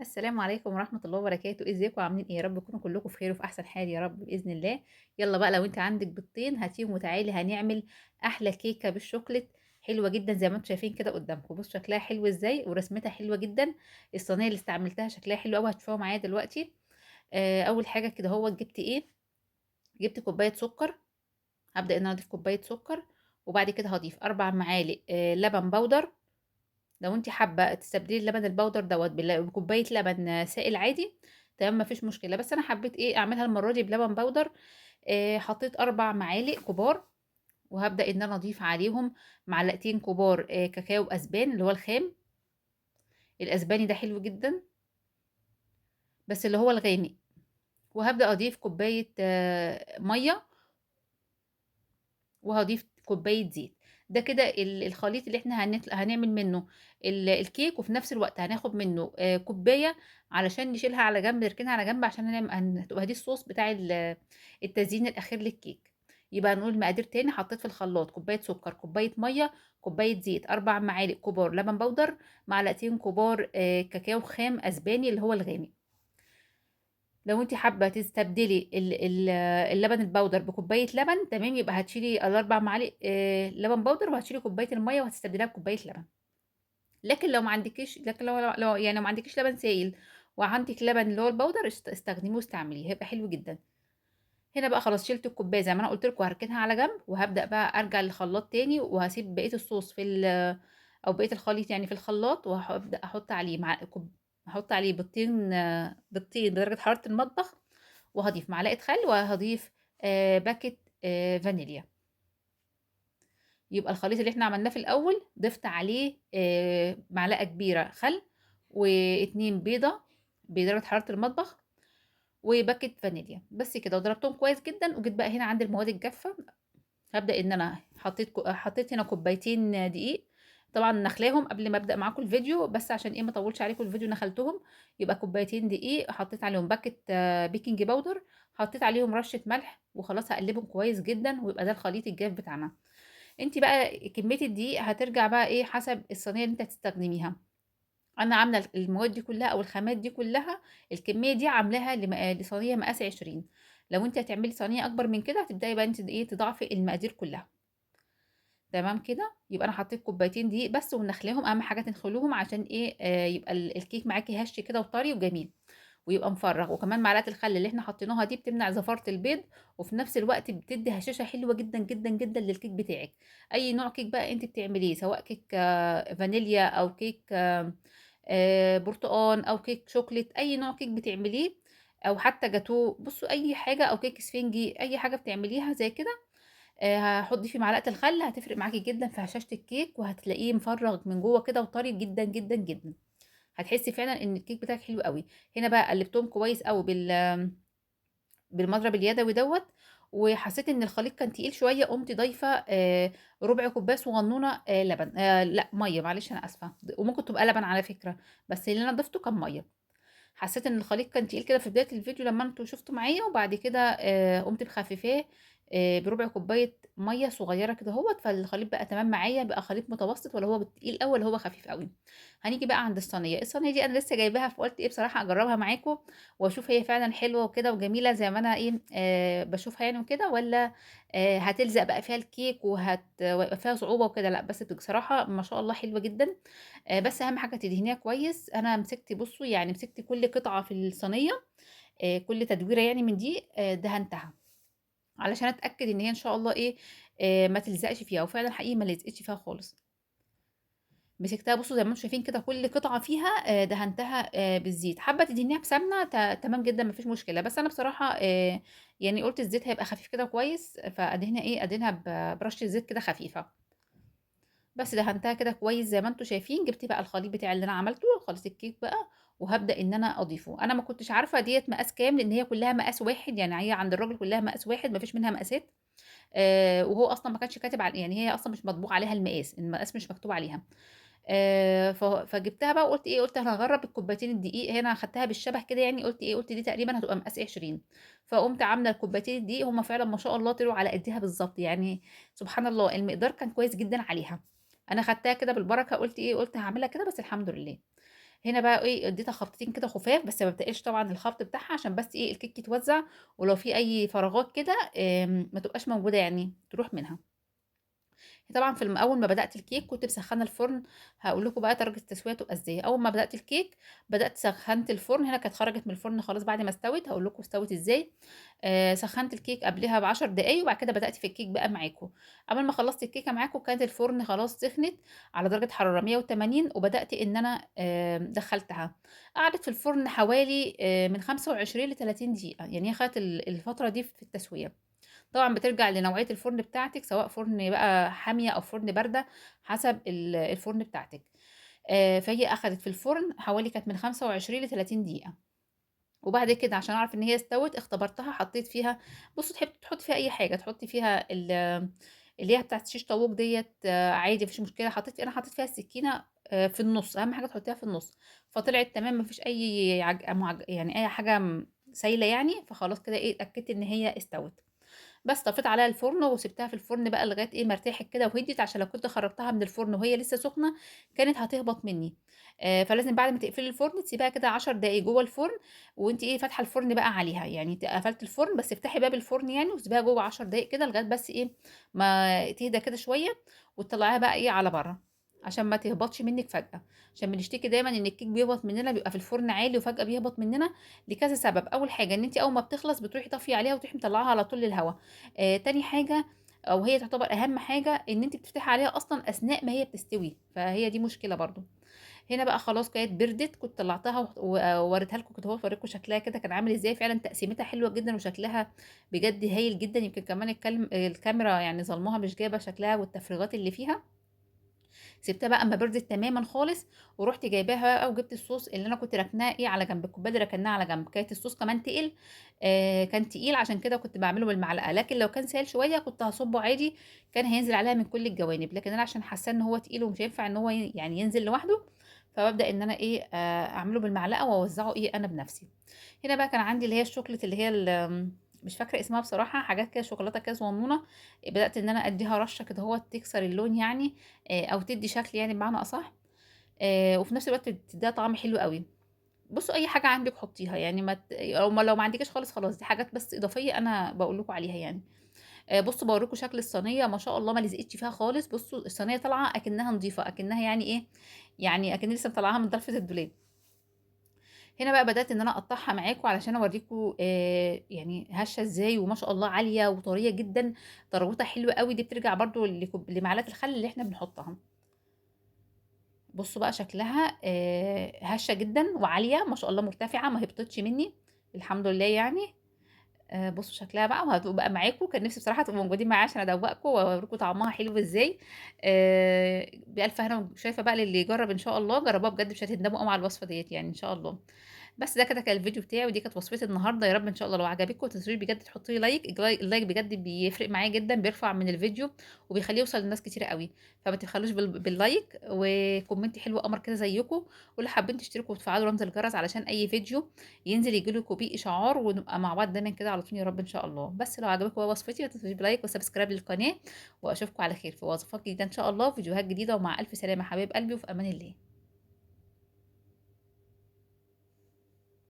السلام عليكم ورحمة الله وبركاته، ازيكم عاملين ايه؟ يا رب تكونوا كلكم في خير وفي احسن حال يا رب باذن الله. يلا بقى، لو انت عندك بيضتين هاتيهم وتعالي هنعمل احلى كيكة بالشوكليت. حلوة جدا زي ما انتم شايفين كده قدامكم. بص شكلها حلو ازاي ورسمتها حلوة جدا. الصينية اللي استعملتها شكلها حلو قوي، هتشوفوها معايا دلوقتي. اول حاجة كده هو جبت ايه؟ جبت كوباية سكر. هبدأ ان انا اضيف كوباية سكر، وبعد كده هضيف 4 معالق لبن بودر. لو انت حابه تستبدلي اللبن البودر دوت بكوبايه لبن سائل عادي، تمام مفيش مشكله. بس انا حبيت ايه اعملها المره دي بلبن بودر. حطيت 4 معالق كبار، وهبدا ان انا اضيف عليهم معلقتين كبار كاكاو اسبان اللي هو الخام. الاسباني ده حلو جدا، بس اللي هو الغامق. وهبدا اضيف كوبايه ميه، وهضيف كوباية زيت. ده كده الخليط اللي احنا هنعمل منه الكيك، وفي نفس الوقت هناخد منه كوباية علشان نشيلها على جنب، نركنها على جنب عشان هتبقى دي الصوص بتاع التزيين الأخير للكيك. يبقى نقول المقادير تاني: حطيت في الخلاط كوباية سكر، كوباية مية، كوباية زيت، 4 معالق كبار لبن بودر، معلقتين كبار كاكاو خام أسباني اللي هو الغامق. لو انت حابه تستبدلي اللبن البودر بكوبايه لبن، تمام، يبقى هتشيلي ال4 معالق لبن بودر، وهتشيلي كوبايه الميه وهتستبدليها بكوبايه لبن. لكن لو ما عندكيش، لكن لو يعني لو ما عندكيش لبن سائل وعندك لبن اللي هو البودر، استخدميه واستعمليه هيبقى حلو جدا. هنا بقى خلاص شلت الكوبايه زي ما انا قلت لكم، هركنها على جنب، وهبدا بقى ارجع للخلاط تاني، وهسيب بقيه الصوص او بقيه الخليط يعني في الخلاط، وهبدا احط عليه احط عليه بيضتين بدرجه حراره المطبخ، وهضيف معلقه خل، وهضيف باكت فانيليا. يبقى الخليط اللي احنا عملناه في الاول ضفت عليه معلقه كبيره خل، واتنين بيضه بدرجه حراره المطبخ، وباكت فانيليا. بس كده، وضربتهم كويس جدا. وجيت بقى هنا عند المواد الجافه، هبدا ان انا حطيت هنا كوبايتين دقيق. طبعا نخلاهم قبل ما ابدا معاكم الفيديو، بس عشان ايه ما اطولش عليكم الفيديو نخلتهم. يبقى كوبايتين دقيق، حطيت عليهم باكت بيكنج باودر، حطيت عليهم رشه ملح، وخلاص هقلبهم كويس جدا، ويبقى ده الخليط الجاف بتاعنا. انت بقى كميه الدقيق هترجع بقى ايه حسب الصينيه اللي انت هتستخدميها. انا عامله المواد دي كلها او الخامات دي كلها، الكميه دي عاملاها لصينيه مقاس 20. لو انت هتعملي صينيه اكبر من كده، هتبداي بقى انت ايه تضاعفي المقادير كلها. تمام كده، يبقى انا حطيت كوبايتين دقيق بس، ونخليهم اهم حاجه تنخلوهم عشان ايه يبقى الكيك معاكي هش كده وطري وجميل، ويبقى مفرغ. وكمان معلقه الخل اللي احنا حطيناها دي بتمنع زفاره البيض، وفي نفس الوقت بتدي هشاشه حلوه جدا جدا جدا للكيك بتاعك. اي نوع كيك بقى انت بتعمليه، سواء كيك فانيليا، او كيك برتقان، او كيك شوكليت، اي نوع كيك بتعمليه، او حتى جاتو، بصوا اي حاجه، او كيك اسفنجي، اي حاجه بتعمليها زي كده. هحطي فيه معلقه الخل، هتفرق معاكي جدا في هشاشه الكيك، وهتلاقيه مفرغ من جوه كده وطري جدا جدا جدا. هتحسي فعلا ان الكيك بتاعك حلو قوي. هنا بقى قلبتهم كويس قوي بالمضرب اليدوي دوت. وحسيت ان الخليط كان تقيل شويه، قمت ضايفه ربع كوبايه صغنونه لبن، لا ميه، معلش انا اسفه، وممكن تبقى لبن على فكره، بس اللي انا ضفته كان ميه. حسيت ان الخليط كان تقيل كده في بدايه الفيديو لما انتوا شفتوا معايا، وبعد كده قمت مخففاه بربع كوبايه ميه صغيره كده اهوت، فالخليط بقى تمام معايا، بقى خليط متوسط، ولا هو تقيل قوي ولا هو خفيف قوي. هنيجي بقى عند الصينيه دي، انا لسه جايباها، فقلت ايه بصراحه اجربها معاكم، واشوف هي فعلا حلوه وكده وجميله زي ما انا ايه بشوفها يعني وكده، ولا هتلزق بقى فيها الكيك ويبقى فيها صعوبه وكده. لا بس بصراحه ما شاء الله حلوه جدا. بس اهم حاجه تدهنيها كويس. انا مسكت، بصوا يعني مسكت كل قطعه في الصينيه، كل تدويره يعني من دي دهنتها، علشان اتاكد ان هي ان شاء الله ايه ما تلزقش فيها. وفعلا حقيقي ما لزقتش فيها خالص. مسكتها، بصوا زي ما انتم شايفين كده، كل قطعه فيها دهنتها بالزيت. حابه تدهنيها بسمنه تمام جدا مفيش مشكله، بس انا بصراحه يعني قلت الزيت هيبقى خفيف كده كويس، فادهنها ايه ادهنها برشه زيت كده خفيفه. بس دهنتها كده كويس زي ما انتم شايفين. جبت بقى الخليط بتاعي اللي انا عملته، خليط الكيك بقى، وهبدا ان انا اضيفه. انا ما كنتش عارفه ديت مقاس كام، لان هي كلها مقاس واحد، يعني هي عند الراجل كلها مقاس واحد، ما فيش منها مقاسات. وهو اصلا ما كانش كاتب على، يعني هي اصلا مش مطبوع عليها المقاس مش مكتوب عليها. فجبتها بقى وقلت ايه، قلت انا هجرب الكوبايتين الدقيق. هنا خدتها بالشبه كده، يعني قلت ايه، قلت دي تقريبا هتبقى مقاس 20. فقمت عامله الكوبايتين الدقيق، هما فعلا ما شاء الله طلعوا على قدها بالظبط يعني. سبحان الله، المقدار كان كويس جدا عليها. انا خدتها كده بالبركه، قلت ايه، قلت هعملها كده بس الحمد لله. هنا بقى إيه اديتها خبطتين كده خفاف، بس ما باتقِلش طبعًا الخبط بتاعها عشان بس إيه الكيك يتوزّع، ولو في أي فراغات كده ما تبقاش موجودة يعني تروح منها. طبعًا أول ما بدأت الكيك كنت مسخّنة الفرن، هاقول لكم بقى درجة التسوية تبقى إزاي. أول ما بدأت الكيك سخّنت الفرن، هنا كانت خرجت من الفرن خلاص بعد ما استوت، هاقول لكم استوت إزاي. سخّنت الكيك قبلها ب10 دقايق وبعد كده بدأت في الكيك بقى معاكم. أول ما خلّصت الكيكة معاكم كانت الفرن خلاص سخنت على درجة حرارة 180 وبدأت إن أنا دخّلتها. قعدت في الفرن حوالي من 25 ل30 دقيقة، يعني هي خدت الفترة دي في التسوية. طبعًا بترجع لنوعية الفرن بتاعتِك، سواء فرن بقى حامية أو فرن باردة، حسب الفرن بتاعتِك. فهي أخدت في الفرن حوالي كانت من 25 ل30 دقيقة. وبعد كده عشان أعرف إن هي استوت اختبرتها حطيت فيها بُصّي تحطّي فيها أي حاجة، تحطّي فيها اللي هي بتاعة شيش طاووق ديّة عادي ما فيش مشكلة، أنا حطيت فيها السكينة في النُص، أهم حاجة تحطّيها في النُص، فطلعت تمام ما فيش أي يعني أي حاجة سايلة يعني، فخلاص كده إيه اتأكدت إن هي استوت. بس طفيت عليها الفرن وسِبتها في الفرن بقى لغاية إيه ما ارتاحت كده وهديت، عشان لو كنت خرّجتها من الفرن وهي لسه سخنة كانت هتهبط منّي. فلازم بعد ما تقفلي الفرن تسيبيها كده 10 دقايق جوّه الفرن، وأنتِ إيه فاتحة الفرن بقى عليها، يعني قفلتِ الفرن بس افتحي باب الفرن يعني وسيبيها جوّه 10 دقايق كده لغاية بس إيه ما تهدى كده شوية، وتطلّعيها بقى إيه على برّه، عشان ما تهبطش منِّك فجأة. عشان بنشتكي دايمًا إن الكيك بيهبط مننا بيبقى في الفرن عالي وفجأة بيهبط مننا لكذا سبب. أول حاجة إن أنتِ أول ما بتخلص بتروحي طافية عليها وتروحي مطلّعاها على طول للهوا. تاني حاجة أو هي تعتبر أهم حاجة إن أنتِ بتفتحي عليها أصلًا أثناء ما هي بتستوي، فهي دي مشكلة برضه. هنا بقى خلاص كانت بردت، كنت طلّعتها ووريتها لكم كنت اهوّة باوريكم شكلها كده كان عامل إزاي، فعلًا تقسيمتها حلوة جدًا وشكلها بجد هايل جدًا، يمكن كمان الكاميرا يعني ظالماها مش جايبة شكلها والتفريغات اللي فيها. سِبتها بقى أمّا بردت تمامًا خالص، ورُحت جايباها بقى وجِبت الصوص اللي أنا كنت راكناه إيه على جنب، الكوباية دي ركناها على جنب، كانت الصوص كمان تقِل. كان تقيل عشان كده كنت باعمله بالمعلقة، لكن لو كان سايل شوية كنت هاصُبّه عادي، كان هينزل عليها من كل الجوانب، لكن أنا عشان حاساه إن هو تقيل ومش هينفع إن هو يعني ينزل لوحده، فبابدأ إن أنا إيه، أعمله بالمعلقة وأوزّعه إيه أنا بنفسي. هنا بقى كان عندي اللي هي الشوكليت اللي هي مش فاكرة اسمها بصراحة، حاجات كده شوكولاتة كده صغنونة، بدأت إن أنا أدّيها رشّة كده أهوّة تكسر اللون يعني، أو تدّي شكل يعني بمعنى أصح، وفي نفس الوقت بتدّيها طعم حلو أوي. بُصّوا أي حاجة عندِك حطّيها، يعني ما ت أو ما لو ما عندكيش خالص خلاص، دي حاجات بس إضافية أنا باقول لكم عليها يعني. بُصّوا باورّيكم شكل الصينية ما شاء الله ما لزقتش فيها خالص، بُصّوا الصينية طالعة أكنّها نضيفة، أكنّها يعني إيه، يعني أكنّي لسه مطلّعاها من ضلفة الدولاب. هنا بقى بدأت إن أنا أقطّعها معاكم علشان أورّيكم يعني هشة إزاي وما شاء الله عالية وطرية جدًا، طراوتها حلوة أوي، دي بترجع برضه لمعلقة الخل اللي إحنا بنحطها. بُصّوا بقى شكلها هشة جدًا وعالية ما شاء الله مرتفعة ما هبطتش منّي، الحمد لله يعني. بُصّوا شكلها بقى وهتبقى بقى معاكم، كان نفسي بصراحة تبقوا موجودين معايا عشان أدوّقكم وأورّيكم طعمها حلو إزاي. بألف هنا وشفا بقى للي يجرّب إن شاء الله، جرّبوها بجد مش هتندموا أوي على الوصفة ديّة يعني إن شاء الله. بس ده كده كان الفيديو بتاعي ودي كانت وصفتي النهارده، يا رب إن شاء الله لو عجبتكم ما تنسوش بجد تحطّوا لي لايك، اللايك بجد بيفرق معايا جدًا، بيرفع من الفيديو وبيخلّيه يوصل لناس كتيرة أوي، فما تبخلوش باللايك وكومنت حلو قمر كده زيّكم، ولو حابين تشتركوا وتفعلوا رمز الجرس علشان أي فيديو ينزل ييجي لكم بيه إشعار ونبقى مع بعض دايمًا كده على طول يا رب إن شاء الله. بس لو عجبتكم بقى وصفتي ما تنسوش بلايك وسبسكرايب للقناة، وأشوفكم على خير في وصفات جديدة إن شاء الله وفيديوهات جديدة ومع ألف سلامة حبايب قلبي وفي أمان الله.